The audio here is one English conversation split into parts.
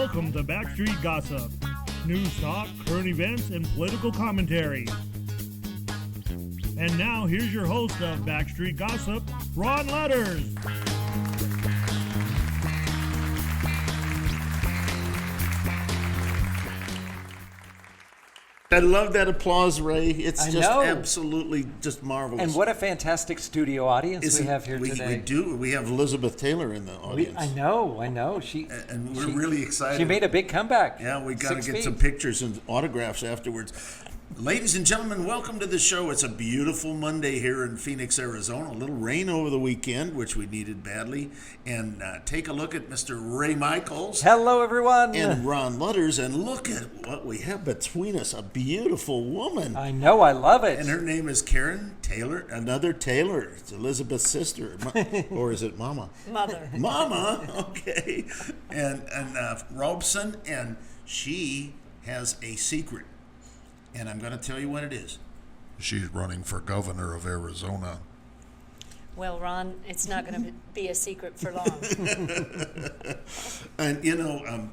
Welcome to BackStreet Gossip. News talk, current events, and political commentary. And now, here's your host of BackStreet Gossip, Ron Letters. I love that applause, Ray. It's absolutely just marvelous. And what a fantastic studio audience we have here today. We do. We have Elizabeth Taylor in the audience. I know. And we're really excited. She made a big comeback. Yeah, we got to get some pictures and autographs afterwards. Ladies and gentlemen, welcome to the show. It's a beautiful Monday here in Phoenix, Arizona. A little rain over the weekend, which we needed badly. And take a look at Mr. Ray Michaels. Hello, everyone. And Ron Lutters. And look at what we have between us. A beautiful woman. I know. I love it. And her name is Karrin Taylor. Another Taylor. It's Elizabeth's sister. Or is it Mama? Mother. Mama. Okay. And Robson. And she has a secret. And I'm going to tell you what it is. She's running for governor of Arizona. Well, Ron, it's not going to be a secret for long. And,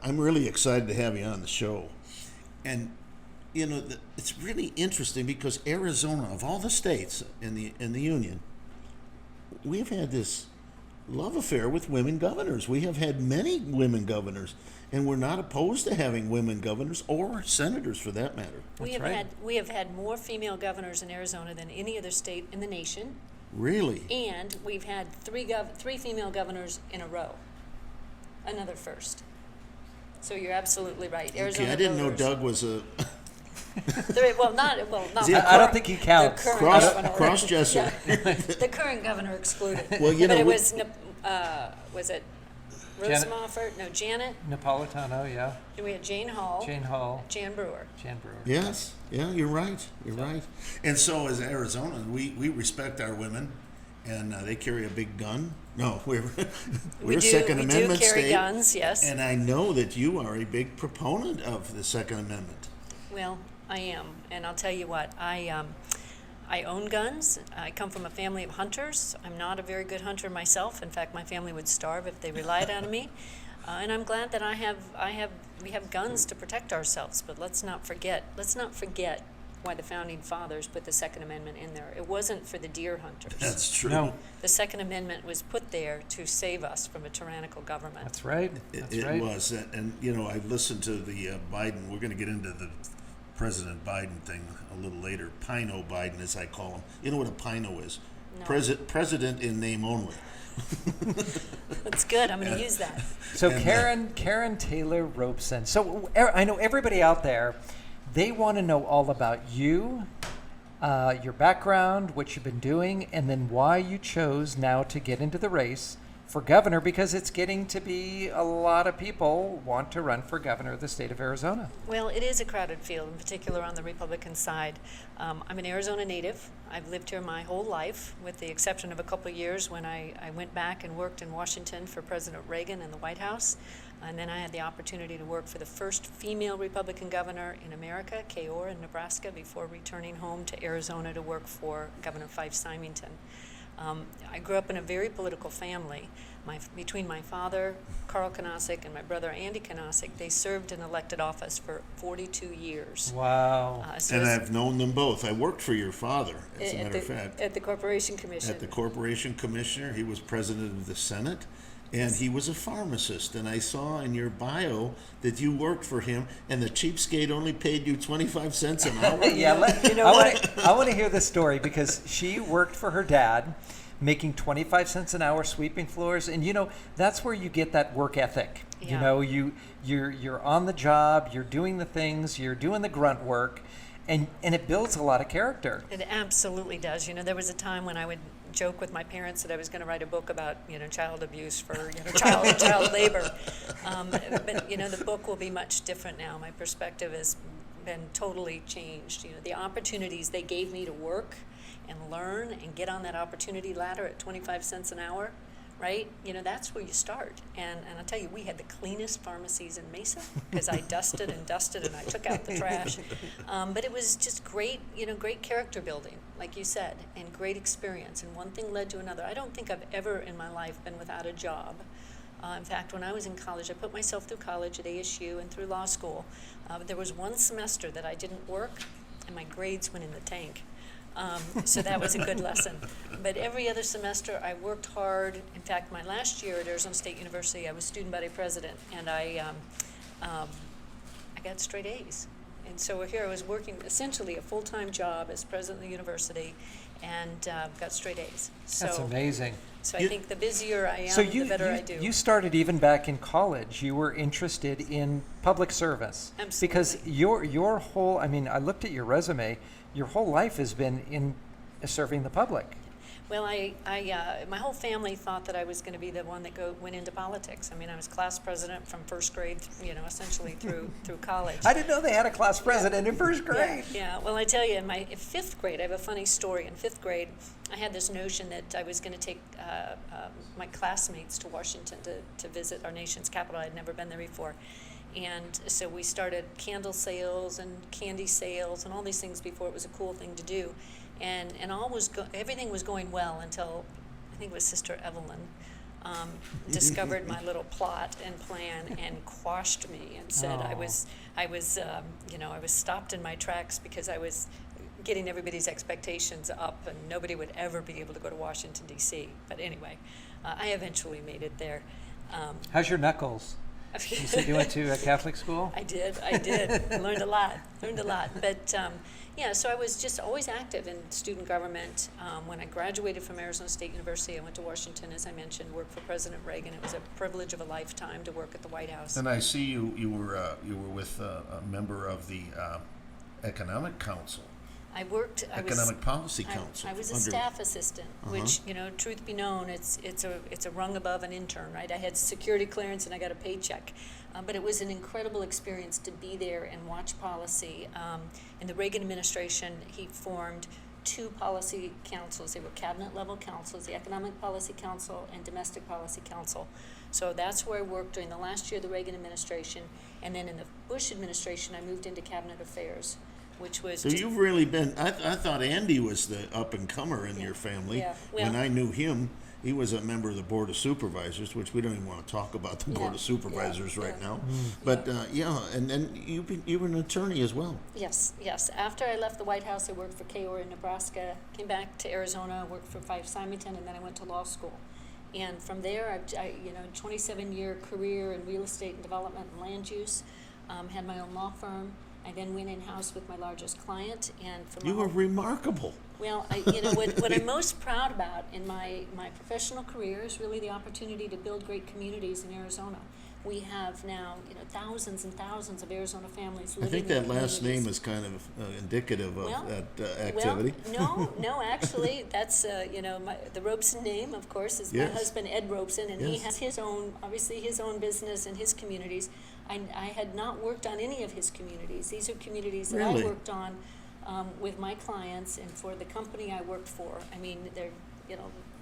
I'm really excited to have you on the show. And, it's really interesting because Arizona, of all the states in the Union, we've had this love affair with women governors. We have had many women governors. And we're not opposed to having women governors or senators, for that matter. We have had more female governors in Arizona than any other state in the nation. Really? And we've had three female governors in a row. Another first. So you're absolutely right. Arizona. Okay, I didn't know Doug was a. Not. I don't think he counts. Cross-dresser. Yeah. The current governor excluded. Well, but it was it? Janet. Napolitano, yeah. And we had Jane Hall. Jan Brewer. Yes, yeah, you're right. Right. And so as Arizona, we respect our women, and they carry a big gun. No, we're a Second Amendment state. We do carry guns, yes. And I know that you are a big proponent of the Second Amendment. Well, I am, and I'll tell you what, I own guns. I come from a family of hunters. I'm not a very good hunter myself. In fact, my family would starve if they relied on me. And I'm glad that we have guns to protect ourselves. But let's not forget why the founding fathers put the Second Amendment in there. It wasn't for the deer hunters. That's true. No. The Second Amendment was put there to save us from a tyrannical government. That's right. It was, and I've listened to the Biden. We're going to get into the President Biden thing a little later. Pino Biden, as I call him. You know what a Pino is? No. President in name only. That's good. I'm going to use that. So Karrin Taylor Robson. So I know everybody out there, they want to know all about you, your background, what you've been doing, and then why you chose now to get into the race for governor, because it's getting to be a lot of people want to run for governor of the state of Arizona. Well, it is a crowded field, in particular on the Republican side. I'm an Arizona native. I've lived here my whole life, with the exception of a couple of years when I went back and worked in Washington for President Reagan in the White House. And then I had the opportunity to work for the first female Republican governor in America, Kay Orr in Nebraska, before returning home to Arizona to work for Governor Fife Symington. I grew up in a very political family. Between my father, Carl Kanasic, and my brother, Andy Kanasic, they served in elected office for 42 years. Wow. And I've known them both. I worked for your father, as a matter of fact. At the Corporation Commission. At the Corporation Commissioner. He was president of the Senate. And he was a pharmacist, and I saw in your bio that you worked for him, and the cheapskate only paid you 25 cents an hour. Yeah, I want to hear this story because she worked for her dad, making 25 cents an hour sweeping floors, and that's where you get that work ethic. Yeah. You're on the job, you're doing the things, you're doing the grunt work, and it builds a lot of character. It absolutely does. There was a time when I would joke with my parents that I was going to write a book about child abuse for child labor, but the book will be much different now. My perspective has been totally changed. The opportunities they gave me to work and learn and get on that opportunity ladder at 25 cents an hour, right? That's where you start. And I'll tell you, we had the cleanest pharmacies in Mesa because I dusted and I took out the trash. But it was just great, great character building, like you said, and great experience. And one thing led to another. I don't think I've ever in my life been without a job. In fact, when I was in college, I put myself through college at ASU and through law school. But there was one semester that I didn't work, and my grades went in the tank. So that was a good lesson. But every other semester, I worked hard. In fact, my last year at Arizona State University, I was student body president, and I got straight A's. And so here I was working essentially a full-time job as president of the university, and got straight A's. So, That's amazing. So I think the busier I am, So the better I do. you started even back in college. You were interested in public service. Absolutely. Because your whole, I mean, I looked at your resume. Your whole life has been in serving the public. Well, my whole family thought that I was going to be the one that went into politics. I mean, I was class president from first grade, essentially through college. I didn't know they had a class president in first grade. Yeah. Well, I tell you, in my fifth grade, I have a funny story. In fifth grade, I had this notion that I was going to take my classmates to Washington to visit our nation's capital. I'd never been there before. And so we started candle sales and candy sales and all these things before it was a cool thing to do. And everything was going well until I think it was Sister Evelyn discovered my little plot and plan and quashed me and said I was stopped in my tracks because I was getting everybody's expectations up and nobody would ever be able to go to Washington, D.C. But anyway, I eventually made it there. How's your knuckles? You said you went to a Catholic school? I did. I learned a lot. But so I was just always active in student government. When I graduated from Arizona State University, I went to Washington, as I mentioned, worked for President Reagan. It was a privilege of a lifetime to work at the White House. And I see you were with a member of the Economic Council. Economic Policy Council. I was a staff assistant, which, truth be known, it's a rung above an intern, right? I had security clearance and I got a paycheck. But it was an incredible experience to be there and watch policy. In the Reagan administration, he formed two policy councils. They were cabinet-level councils, the Economic Policy Council and Domestic Policy Council. So that's where I worked during the last year of the Reagan administration. And then in the Bush administration, I moved into cabinet affairs, which was... So you've really been... I thought Andy was the up-and-comer in your family. Yeah. Well, when I knew him, he was a member of the Board of Supervisors, which we don't even want to talk about the Board of Supervisors right now. But, and then you were an attorney as well. Yes. After I left the White House, I worked for KOR in Nebraska, came back to Arizona, worked for Fife Simonton, and then I went to law school. And from there, I 27-year career in real estate and development and land use, had my own law firm. I then went in-house with my largest client, and from you were remarkable. Well, what I'm most proud about in my professional career is really the opportunity to build great communities in Arizona. We have now, thousands and thousands of Arizona families living. I think that last name is kind of indicative of that activity. Well, no, actually, that's the Robson name, of course, is my husband Ed Robson, and he has his own business and his communities. I had not worked on any of his communities. These are communities that I worked on with my clients and for the company I worked for. I mean, they're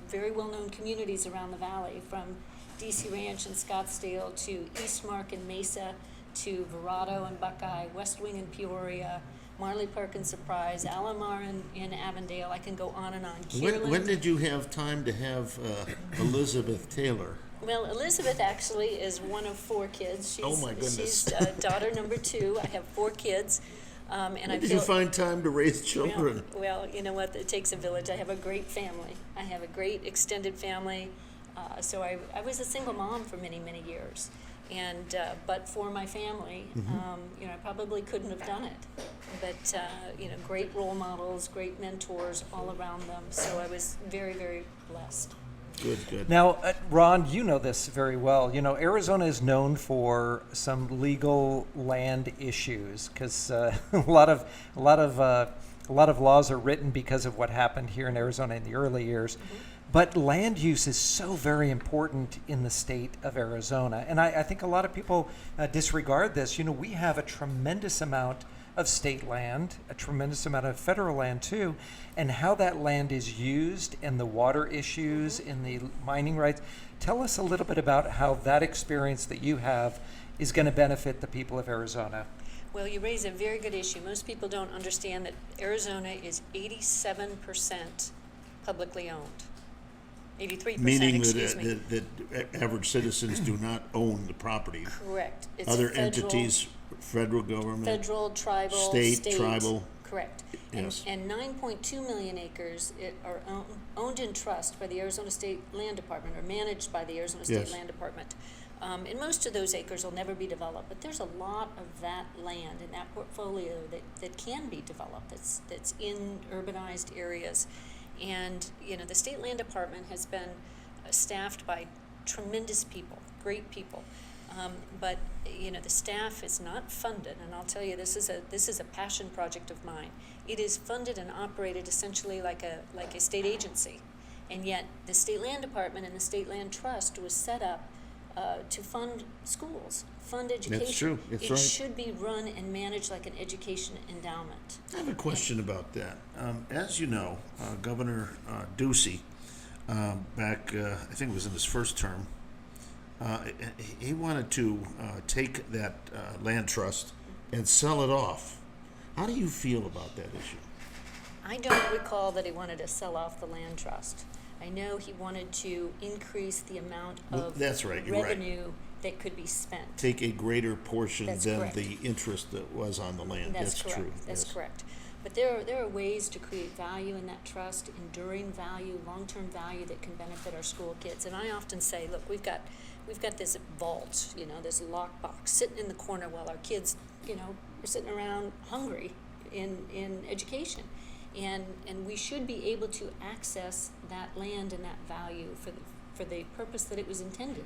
very well-known communities around the valley, from DC Ranch and Scottsdale to Eastmark and Mesa to Verrado and Buckeye, West Wing and Peoria, Marley Park and Surprise, Alomar in Avondale. I can go on and on. When did you have time to have Elizabeth Taylor? Well, Elizabeth actually is one of 4 kids. Oh my goodness. She's daughter number 2. I have 4 kids. When did you find time to raise children? Well, you know what? It takes a village. I have a great family. I have a great extended family. So I was a single mom for many, many years. And but for my family, I probably couldn't have done it. But great role models, great mentors all around them. So I was very, very blessed. Good. Now, Ron, you know this very well. Arizona is known for some legal land issues because a lot of laws are written because of what happened here in Arizona in the early years. But land use is so very important in the state of Arizona. And I think a lot of people disregard this. We have a tremendous amount of state land, a tremendous amount of federal land too, and how that land is used and the water issues and the mining rights. Tell us a little bit about how that experience that you have is going to benefit the people of Arizona. Well, you raise a very good issue. Most people don't understand that Arizona is 87% publicly owned. 83%, Meaning excuse me. that average citizens do not own the property. Correct. It's Other federal, entities, federal government, federal, tribal, state, tribal. Correct. Yes. And 9.2 million acres are owned in trust by the Arizona State Land Department, or managed by the Arizona State Yes. Land Department. And most of those acres will never be developed, but there's a lot of that land in that portfolio that can be developed, that's in urbanized areas. And, the State Land Department has been staffed by tremendous people, great people. But the staff is not funded, and I'll tell you, this is a passion project of mine. It is funded and operated essentially like a state agency, and yet the State Land Department and the State Land Trust was set up to fund schools, fund education. That's true. That's it right. should be run and managed like an education endowment. I have a question about that. As you know, Governor Ducey, back, I think it was in his first term, he wanted to take that land trust and sell it off. How do you feel about that issue? I don't recall that he wanted to sell off the land trust. I know he wanted to increase the amount of That's right, you're right. revenue that could be spent. Take a greater portion That's than correct. the interest that was on the land. That's correct. True. That's yes. correct. But there are ways to create value in that trust, enduring value, long-term value that can benefit our school kids. And I often say, look, we've got this vault, this lockbox sitting in the corner while our kids, are sitting around hungry in education. And we should be able to access that land and that value for the purpose that it was intended.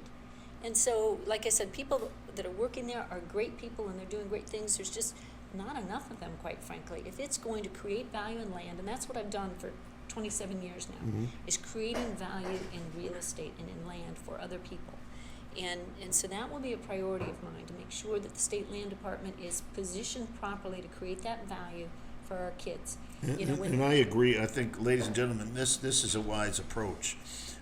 And so, like I said, people that are working there are great people and they're doing great things. There's just not enough of them, quite frankly. If it's going to create value in land, and that's what I've done for 27 years now, is creating value in real estate and in land for other people. And so that will be a priority of mine, to make sure that the State Land Department is positioned properly to create that value for our kids. And I agree. I think, ladies and gentlemen, this is a wise approach,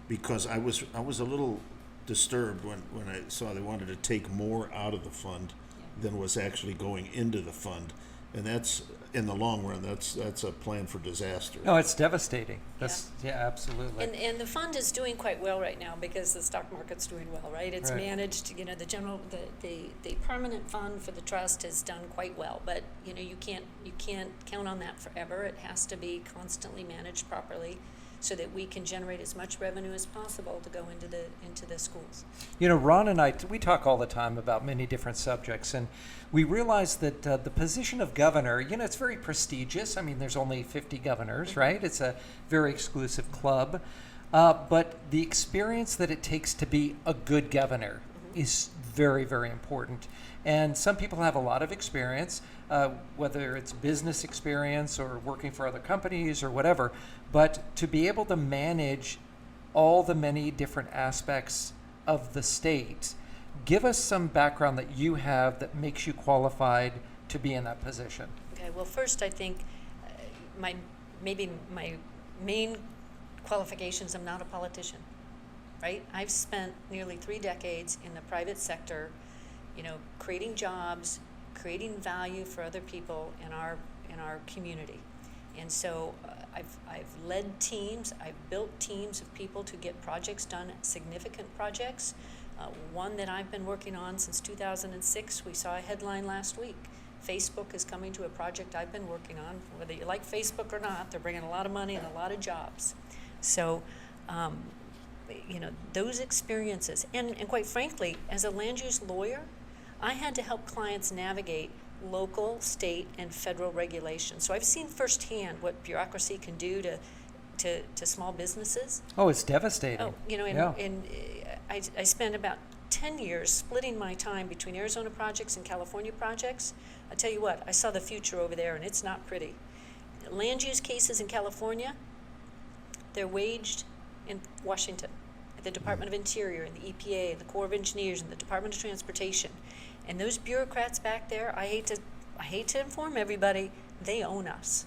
because I was a little disturbed when I saw they wanted to take more out of the fund than was actually going into the fund, and that's, in the long run, that's a plan for disaster. No, it's devastating. Absolutely. And the fund is doing quite well right now because the stock market's doing well, right? It's Right. managed, the permanent fund for the trust has done quite well, but you can't count on that forever. It has to be constantly managed properly so that we can generate as much revenue as possible to go into the schools. Ron and I, we talk all the time about many different subjects, and we realize that the position of governor, it's very prestigious. I mean, there's only 50 governors, right? It's a very exclusive club. But the experience that it takes to be a good governor is very, very important. And some people have a lot of experience, whether it's business experience or working for other companies or whatever. But to be able to manage all the many different aspects of the state, give us some background that you have that makes you qualified to be in that position. Okay, well, first I think my main qualifications, I'm not a politician, right? I've spent nearly 3 decades in the private sector, creating jobs, creating value for other people in our community. And so I've led teams, I've built teams of people to get projects done, significant projects. One that I've been working on since 2006, we saw a headline last week. Facebook is coming to a project I've been working on. Whether you like Facebook or not, they're bringing a lot of money and a lot of jobs. So, those experiences, and quite frankly, as a land use lawyer, I had to help clients navigate local, state, and federal regulations. So I've seen firsthand what bureaucracy can do to small businesses. Oh, it's devastating. Oh, I spent about 10 years splitting my time between Arizona projects and California projects. I tell you what, I saw the future over there, and it's not pretty. Land use cases in California, they're waged in Washington, at the Department of Interior, and the EPA, and the Corps of Engineers, and the Department of Transportation. And those bureaucrats back there, I hate to inform everybody, they own us.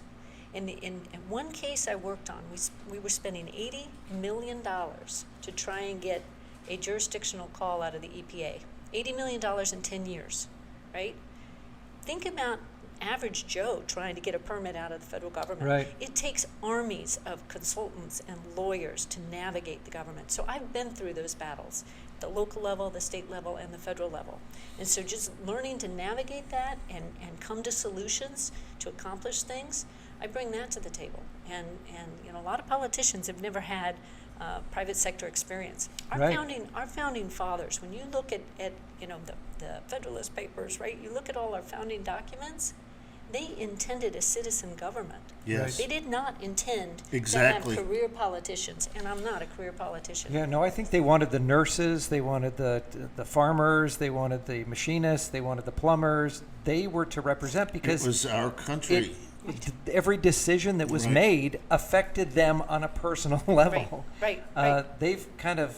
In one case I worked on, we were spending $80 million to try and get a jurisdictional call out of the EPA. $80 million in 10 years, right? Think about average Joe trying to get a permit out of the federal government. Right. It takes armies of consultants and lawyers to navigate the government. So I've been through those battles, the local level, the state level, and the federal level. And so just learning to navigate that and come to solutions to accomplish things, I bring that to the table. And a lot of politicians have never had private sector experience. Our Right. founding fathers, when you look at the Federalist Papers, right? You look at all our founding documents, they intended a citizen government. Yes. They did not intend Exactly. to have career politicians, and I'm not a career politician. Yeah, no, I think they wanted the nurses, they wanted the farmers, they wanted the machinists, they wanted the plumbers. They were to represent because It was our country. every decision that was Right. made affected them on a personal level. Right. They've kind of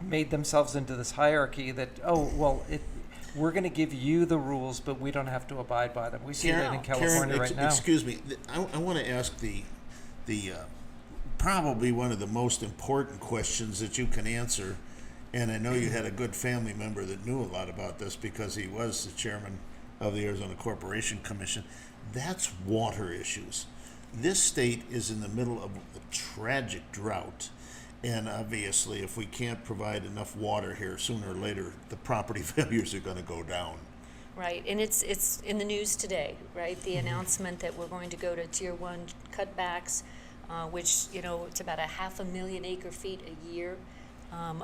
made themselves into this hierarchy that, we're going to give you the rules, but we don't have to abide by them. We see that in California right now. Excuse me. I want to ask the probably one of the most important questions that you can answer, and I know you had a good family member that knew a lot about this because he was the chairman of the Arizona Corporation Commission. That's water issues. This state is in the middle of a tragic drought. And obviously, if we can't provide enough water here, sooner or later, the property values are going to go down. Right, and it's in the news today, right? The announcement that we're going to go to Tier 1 cutbacks, which, it's about 500,000 acre-feet a year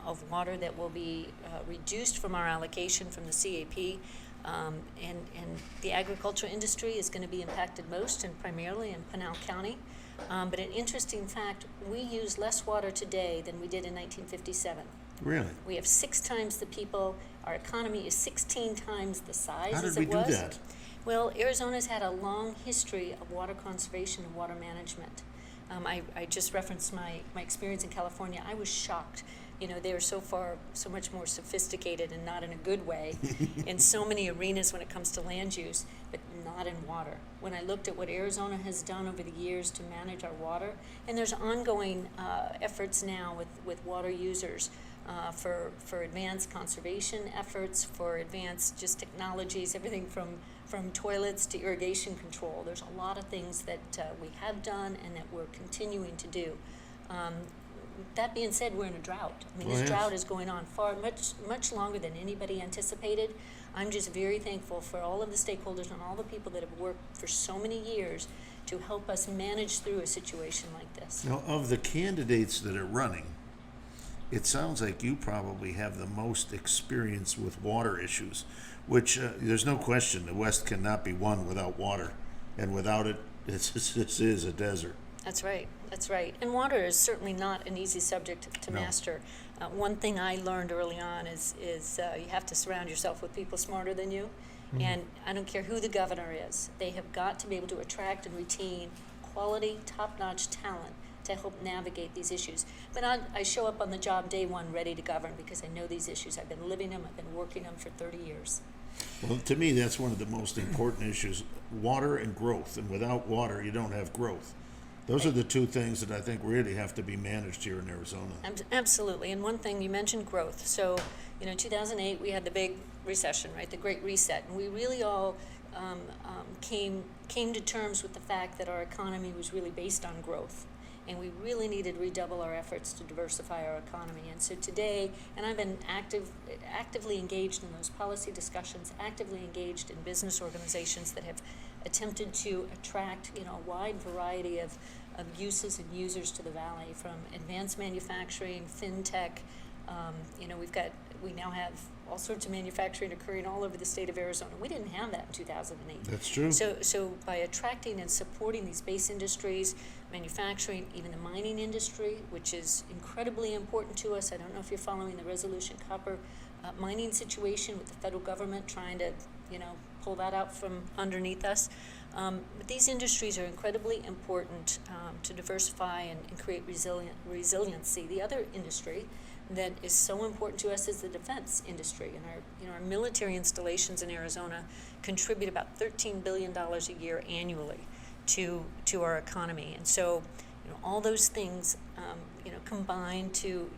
of water that will be reduced from our allocation from the CAP. And the agriculture industry is going to be impacted most, and primarily in Pinal County. But an interesting fact, we use less water today than we did in 1957. Really? We have 6 times the people. Our economy is 16 times the size How as did it we was. do that? Well, Arizona's had a long history of water conservation and water management. I just referenced my experience in California. I was shocked. They are so much more sophisticated, and not in a good way, in so many arenas when it comes to land use, but not in water. When I looked at what Arizona has done over the years to manage our water, and there's ongoing efforts now with water users for advanced conservation efforts, for advanced just technologies, everything from toilets to irrigation control. There's a lot of things that we have done and that we're continuing to do. That being said, we're in a drought. This drought is going on much longer than anybody anticipated. I'm just very thankful for all of the stakeholders and all the people that have worked for so many years to help us manage through a situation like this. Now, of the candidates that are running, it sounds like you probably have the most experience with water issues, which there's no question the West cannot be won without water. And without it, this is a desert. That's right. And water is certainly not an easy subject to master. One thing I learned early on is you have to surround yourself with people smarter than you. Mm-hmm. And I don't care who the governor is. They have got to be able to attract and retain quality, top-notch talent to help navigate these issues. But I show up on the job day one ready to govern because I know these issues. I've been living them. I've been working them for 30 years. Well, to me, that's one of the most important issues, water and growth. And without water, you don't have growth. Those are the two things that I think really have to be managed here in Arizona. Absolutely. And one thing, you mentioned growth. So, 2008, we had the big recession, right? The Great Reset. And we really all came to terms with the fact that our economy was really based on growth. And we really needed to redouble our efforts to diversify our economy. And so today, and I've been actively engaged in those policy discussions, actively engaged in business organizations that have attempted to attract, a wide variety of uses and users to the valley, from advanced manufacturing, fintech. We now have all sorts of manufacturing occurring all over the state of Arizona. We didn't have that in 2008. That's true. So by attracting and supporting these base industries, manufacturing, even the mining industry, which is incredibly important to us. I don't know if you're following the Resolution Copper mining situation with the federal government trying to, pull that out from underneath us. But these industries are incredibly important to diversify and create resiliency. The other industry that is so important to us is the defense industry, and our military installations in Arizona contribute about $13 billion a year annually to our economy, and so all those things combine to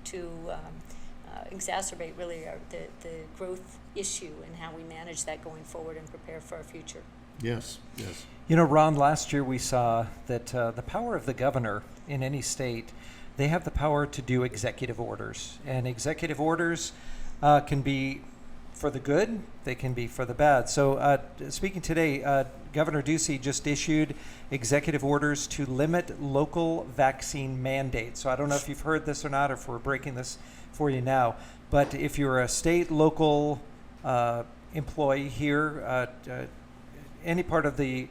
exacerbate really the growth issue and how we manage that going forward and prepare for our future. Yes, yes. You know, Ron, last year we saw that the power of the governor in any state, they have the power to do executive orders. And executive orders can be for the good, they can be for the bad. So speaking today, Governor Ducey just issued executive orders to limit local vaccine mandates. So I don't know if you've heard this or not, or if we're breaking this for you now. But if you're a state, local employee here, any part of the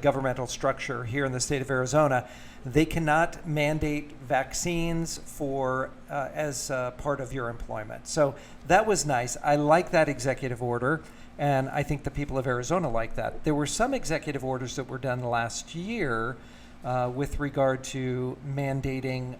governmental structure here in the state of Arizona, they cannot mandate vaccines for as part of your employment. So that was nice. I like that executive order, and I think the people of Arizona like that. There were some executive orders that were done last year with regard to mandating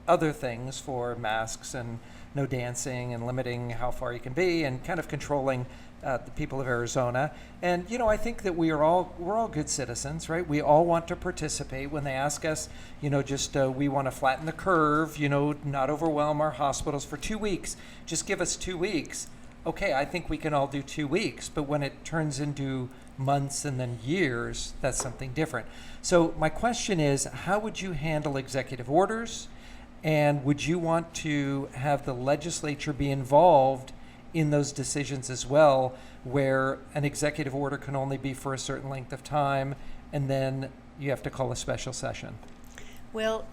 other things for masks and no dancing and limiting how far you can be and kind of controlling the people of Arizona. And, you know, I think that we're all good citizens, right? We all want to participate. When they ask us, you know, just we want to flatten the curve, you know, not overwhelm our hospitals for 2 weeks. Just give us 2 weeks. Okay, I think we can all do 2 weeks. But when it turns into months and then years, that's something different. So my question is, how would you handle executive orders? And would you want to have the legislature be involved in those decisions as well, where an executive order can only be for a certain length of time, and then you have to call a special session? Well,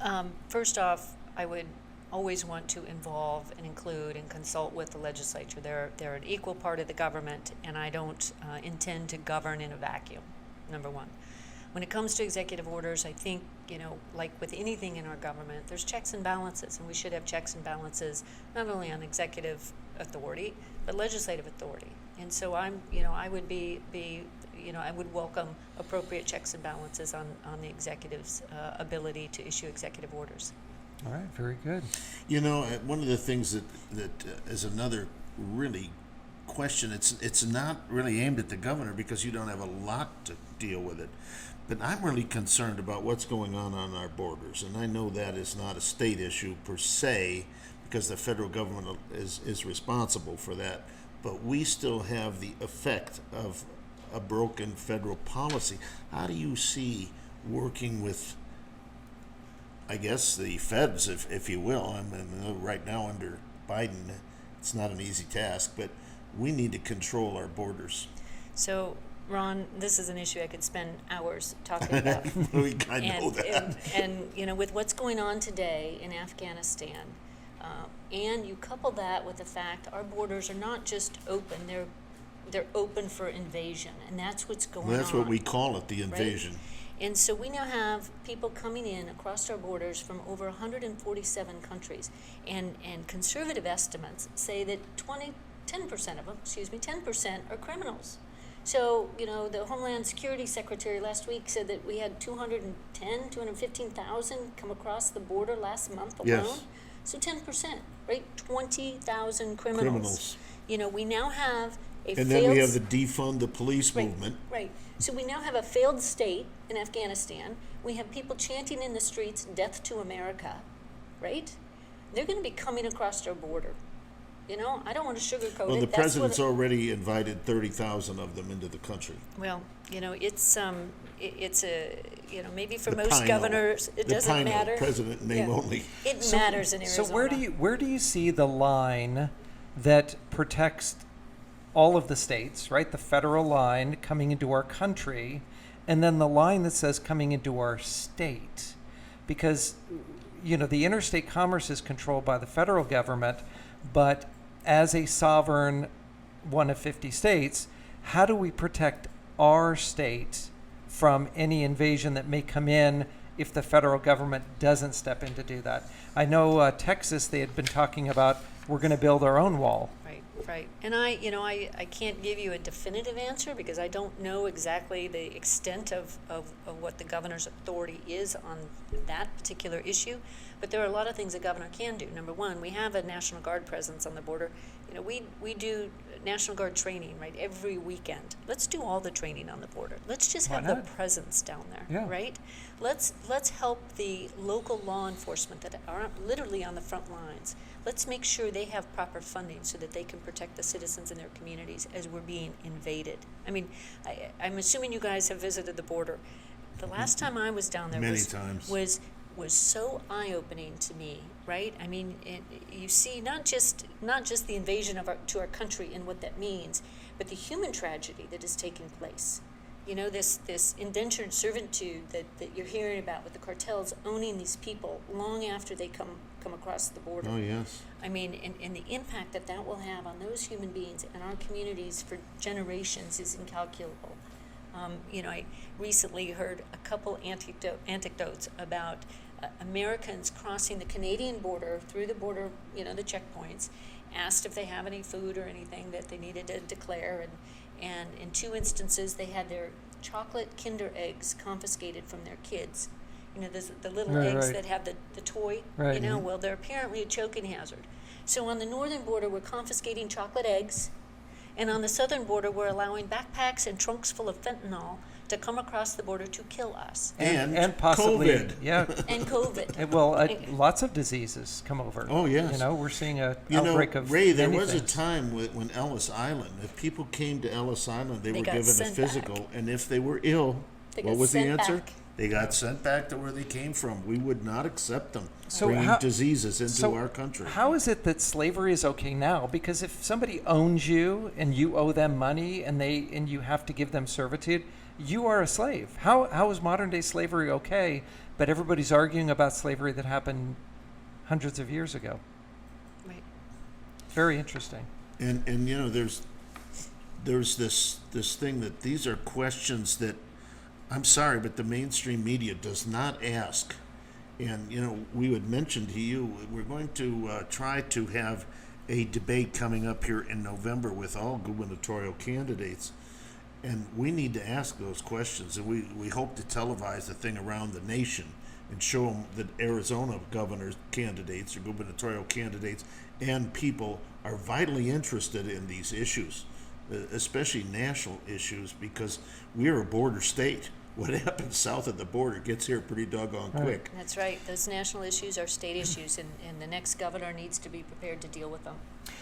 first off, I would always want to involve and include and consult with the legislature. They're an equal part of the government, and I don't intend to govern in a vacuum, number one. When it comes to executive orders, I think, you know, like with anything in our government, there's checks and balances, and we should have checks and balances not only on executive authority, but legislative authority. And so I would I would welcome appropriate checks and balances on the executive's ability to issue executive orders. All right, very good. You know, one of the things that is another really question, it's not really aimed at the governor because you don't have a lot to deal with it. But I'm really concerned about what's going on our borders. And I know that is not a state issue per se, because the federal government is responsible for that. But we still have the effect of a broken federal policy. How do you see working with, I guess, the feds, if you will? I mean, right now under Biden, it's not an easy task, but we need to control our borders. So, Ron, this is an issue I could spend hours talking about. I know that. And you know, with what's going on today in Afghanistan, and you couple that with the fact our borders are not just open; they're open for invasion, and that's what's going on. That's what we call it, the invasion. Right? And so we now have people coming in across our borders from over 147 countries, and conservative estimates say that 10% of them, 10% are criminals. So, you know, the Homeland Security Secretary last week said that we had 215,000 come across the border last month alone. Yes. So 10%, right? 20,000 criminals. You know, we now have a And failed... then we have the defund the police movement. Right. So we now have a failed state in Afghanistan. We have people chanting in the streets, "Death to America," right? They're going to be coming across our border. You know, I don't want to sugarcoat it. Well, the president's already invited 30,000 of them into the country. Well, you know, it's a, you know, maybe for The most Pino. governors it The doesn't Pino, matter. president name Yeah. only. It matters in Arizona. So where do you see the line that protects all of the states, right? The federal line coming into our country, and then the line that says coming into our state? Because, you know, the interstate commerce is controlled by the federal government, but as a sovereign one of 50 states, how do we protect our state from any invasion that may come in if the federal government doesn't step in to do that? I know Texas, they had been talking about, we're going to build our own wall. Right. And I can't give you a definitive answer because I don't know exactly the extent of what the governor's authority is on that particular issue. But there are a lot of things the governor can do. Number one, we have a National Guard presence on the border. You know, we do National Guard training, right, every weekend. Let's do all the training on the border. Let's just Why have the not? presence down there, Yeah. right? Let's help the local law enforcement that are literally on the front lines. Let's make sure they have proper funding so that they can protect the citizens in their communities as we're being invaded. I mean, I'm assuming you guys have visited the border. The last time I was down there Many times. was so eye-opening to me, right? I mean, you see not just the invasion to our country and what that means, but the human tragedy that is taking place. You know, this indentured servitude that you're hearing about with the cartels owning these people long after they come across the border. Oh, yes. I mean, and the impact that will have on those human beings and our communities for generations is incalculable. You know, I recently heard a couple anecdotes about Americans crossing the Canadian border, through the border, you know, the checkpoints, asked if they have any food or anything that they needed to declare, and in 2 instances they had their chocolate Kinder eggs confiscated from their kids. You know, the little eggs Right. that have the toy, Right. you know, well, they're apparently a choking hazard. So on the northern border, we're confiscating chocolate eggs, and on the southern border, we're allowing backpacks and trunks full of fentanyl to come across the border to kill us. And possibly, COVID. yeah. And COVID. Well, lots of diseases come over. Oh, yes. You know, we're seeing a You know, outbreak of Ray, there many was a things. time when Ellis Island, if people came to Ellis Island, they were got given a sent physical, back. and if they were ill, They what got was the sent answer? back. They got sent back to where they came from. We would not accept them So bringing how- diseases into So our country. How is it that slavery is okay now? Because if somebody owns you and you owe them money and you have to give them servitude, you are a slave. How is modern day slavery okay? But everybody's arguing about slavery that happened hundreds of years ago. Right. Very interesting. And you know, there's this thing that these are questions that, I'm sorry, but the mainstream media does not ask. And, you know, we would mention to you, we're going to try to have a debate coming up here in November with all gubernatorial candidates. And we need to ask those questions. And we hope to televise the thing around the nation and show them that Arizona governor candidates or gubernatorial candidates and people are vitally interested in these issues, especially national issues, because we're a border state. What happens south of the border gets here pretty doggone quick. That's right. Those national issues are state issues, and the next governor needs to be prepared to deal with them.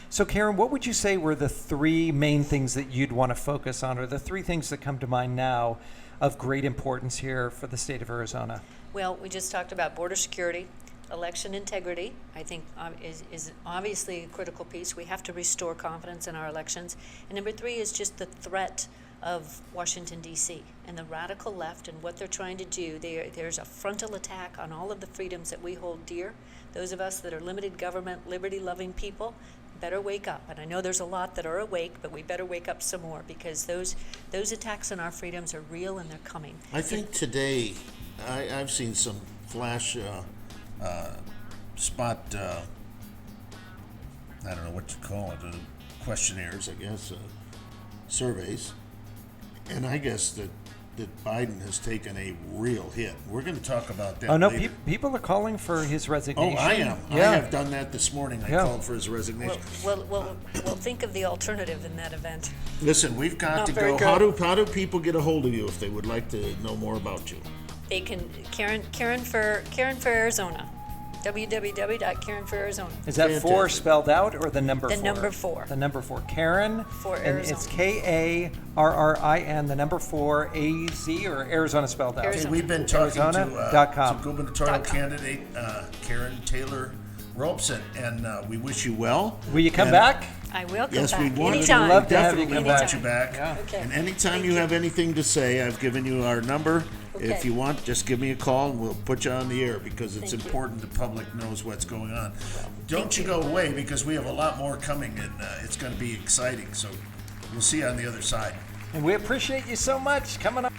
So, Karrin, what would you say were the 3 main things that you'd want to focus on, or the 3 things that come to mind now of great importance here for the state of Arizona? Well, we just talked about border security, election integrity, I think is obviously a critical piece. We have to restore confidence in our elections. And number 3 is just the threat of Washington, D.C. and the radical left and what they're trying to do. There's a frontal attack on all of the freedoms that we hold dear. Those of us that are limited government, liberty-loving people better wake up. And I know there's a lot that are awake, but we better wake up some more, because those attacks on our freedoms are real and they're coming. I think today, I've seen some flash spot, I don't know what to call it, questionnaires, I guess, surveys. And I guess that Biden has taken a real hit. We're going to talk about that Oh, no, later. people are calling for his resignation. Oh, I am. Yeah. I have done that this morning. I Yeah. called for his resignation. Well, think of the alternative in that event. Listen, we've got Not to very go. good. How do people get a hold of you if they would like to know more about you? They can, Karrin for Arizona, www.KarrinForArizona. Is that 4 Fantastic. spelled out or the number 4? The number 4. The number 4. Karrin. For and Arizona. it's Karrin, the number 4, AZ, or Arizona spelled out? Okay, Arizona. we've been talking Arizona.com. to gubernatorial .com. candidate Karrin Taylor Robson, and we wish you well. Will you come And back? I will come Yes, we back want anytime. Love to have you definitely come want back. you back. Yeah. Okay. And anytime Thank you you. have anything to say, I've given you our number. If Okay. you want, just give me a call and we'll put you on the air, because it's Thank you. important the public knows what's going on. Don't you go away, because we have a lot more coming, and it's going to be exciting. So we'll see you on the other side. And we appreciate you so much coming up.